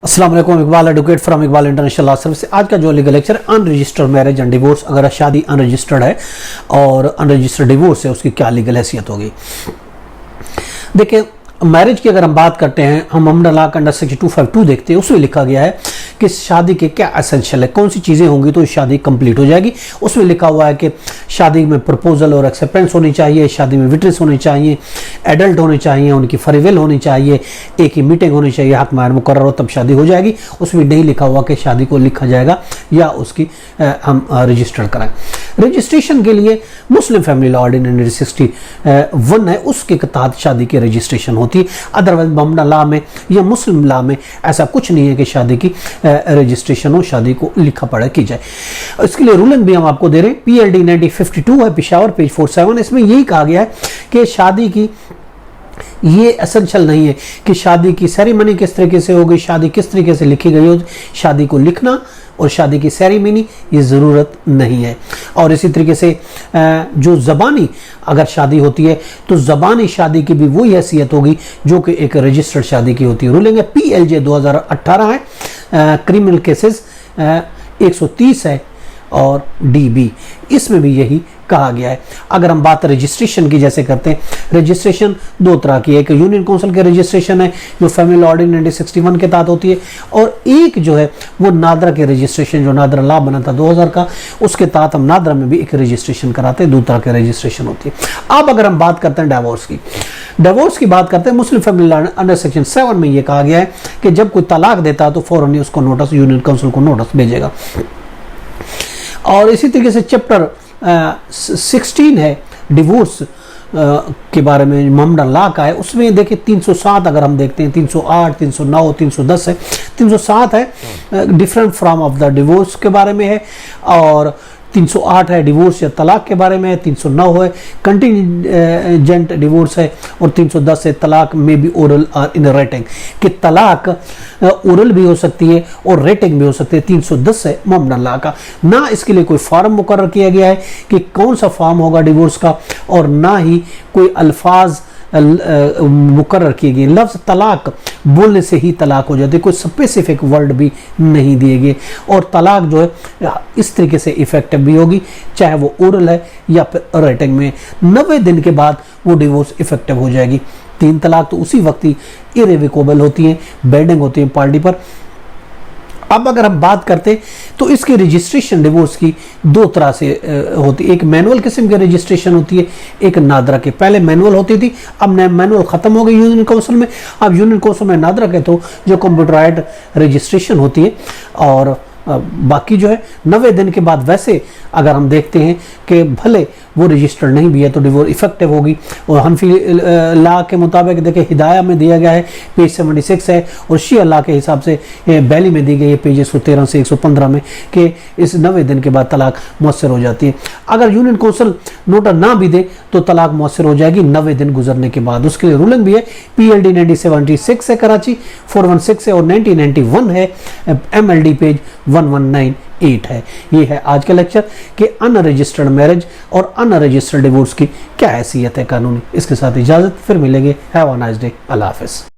अस्सलाम वालेकुम, Iqbal advocate from Iqbal international law service. आज का जो legal lecture unregistered marriage and divorce, अगर शादी अनरजिस्टर्ड है और अनरजिस्टर्ड डिवोर्स है उसकी क्या लीगल हैसियत होगी। देखिए, मैरिज की अगर हम बात करते हैं, हम अमन लॉ का अंडर सेक्शन 252 देखते हैं, उसमें लिखा गया है कि शादी के क्या एसेंशियल है, कौन सी चीज़ें होंगी तो शादी कंप्लीट हो जाएगी। उसमें लिखा हुआ है कि शादी में प्रपोजल और एक्सेप्टेंस होनी चाहिए, शादी में विटनेस होने चाहिए, एडल्ट होने चाहिए, उनकी फ्री विल होनी चाहिए, एक ही मीटिंग होनी चाहिए, हक मार मुकर्रर हो तब शादी हो जाएगी। उसमें नहीं लिखा हुआ कि शादी को लिखा जाएगा या उसकी हम रजिस्टर्ड कराएं। रजिस्ट्रेशन के लिए मुस्लिम फैमिली लॉ ऑर्डिनेंस 61 है, उसके तहत शादी की रजिस्ट्रेशन होती है। अदरवाइज बमना लॉ में या मुस्लिम लॉ में ऐसा कुछ नहीं है कि शादी की रजिस्ट्रेशन हो, शादी को लिखा पढ़ा की जाए। इसके लिए रूलिंग भी हम आपको दे रहे हैं। PLD 1952 है, पिशावर पेज 47। इसमें यही कहा गया है कि शादी की ये एसेंशियल नहीं है कि शादी की सेरेमनी किस तरीके से होगी, शादी किस तरीके से लिखी गई हो। शादी को लिखना और शादी की सेरेमनी ये ज़रूरत नहीं है। और इसी तरीके से जो ज़बानी अगर शादी होती है तो ज़बानी शादी की भी वही हैसियत होगी जो कि एक रजिस्टर्ड शादी की होती है। रूलिंग है PLJ 2018 है, क्रिमिनल केसेस 130 है और DB, इसमें भी यही कहा गया है। अगर हम बात रजिस्ट्रेशन की जैसे करते हैं, रजिस्ट्रेशन दो तरह की है, एक यूनियन काउंसिल की रजिस्ट्रेशन है जो फैमिली लॉ ऑर्डिनेंस 1961 के तहत होती है, और एक जो है वो नादरा की रजिस्ट्रेशन जो नादरा लॉ बना था 2000 का, उसके तहत हम नादरा में भी एक रजिस्ट्रेशन कराते हैं, दो तरह की रजिस्ट्रेशन होती है। अब अगर हम बात करते हैं डिवोर्स की बात करते हैं, Muslim family law under section 7 में ये कहा गया है कि जब कोई तलाक देता है तो फौरन ही उसको नोटिस, यूनियन काउंसिल को नोटिस भेजेगा। और इसी तरीके से चैप्टर 16 है डिवोर्स के बारे में मामला लॉ का है, उसमें देखिए 307 अगर हम देखते हैं, 308, 309, 310 है। 307 है different from of the divorce के बारे में है, और 308 है डिवोर्स या तलाक के बारे में है, 309 है कंटिजेंट डिवोर्स है, और 310 है तलाक में भी ओरल और इन राइटिंग, कि तलाक ओरल भी हो सकती है और रेटिंग भी हो सकती है। 310 है मामला लॉ का। ना इसके लिए कोई फॉर्म मुकर्रर किया गया है कि कौन सा फॉर्म होगा डिवोर्स का, और ना ही कोई अल्फाज मुकर्रर किए गए। लफ्ज़ तलाक बोलने से ही तलाक हो जाती है, कोई स्पेसिफिक वर्ड भी नहीं दिए गए, और तलाक जो है इस तरीके से इफेक्टिव भी होगी, चाहे वो ओरल है या फिर राइटिंग में। 90 दिन के बाद वो डिवोर्स इफेक्टिव हो जाएगी। 3 तलाक तो उसी वक्त ही इरेविकेबल होती हैं, बेंडिंग होती है पार्टी पर। अब अगर हम बात करते तो इसकी रजिस्ट्रेशन डिवोर्स की दो तरह से होती है। एक मैनुअल किस्म की रजिस्ट्रेशन होती है, एक नादरा के। पहले मैनुअल होती थी, अब मैनुअल खत्म हो गई यूनियन काउंसिल में। अब यूनियन काउंसिल में नादरा के तो जो कंप्यूटराइज्ड रजिस्ट्रेशन होती है, और बाकी जो है 90 दिन के बाद वैसे अगर हम देखते हैं कि भले वो रजिस्टर्ड नहीं भी है तो डिवोर्स इफेक्टिव होगी। और हनफी लॉ के मुताबिक देखिए हिदाया में दिया गया है पेज 76 है, और शिया लॉ के हिसाब से बैली में दी गई है पेज 113 से 115 में, कि इस 90 दिन के बाद तलाक मौसर हो जाती है। अगर यूनियन काउंसिल नोटिस ना भी दे तो तलाक मौसर हो जाएगी 90 दिन गुजरने के बाद। उसके लिए रूलिंग भी है। PLD 1976 है कराची, 416 है, और 1991 है MLD पेज 1198 है। ये है आज का लेक्चर कि अनरजिस्टर्ड मैरिज और अनरजिस्टर्ड डिवोर्स की क्या हैसियत है कानूनी। इसके साथ इजाजत, फिर मिलेंगे। Have a nice day. Allah हाफिज़।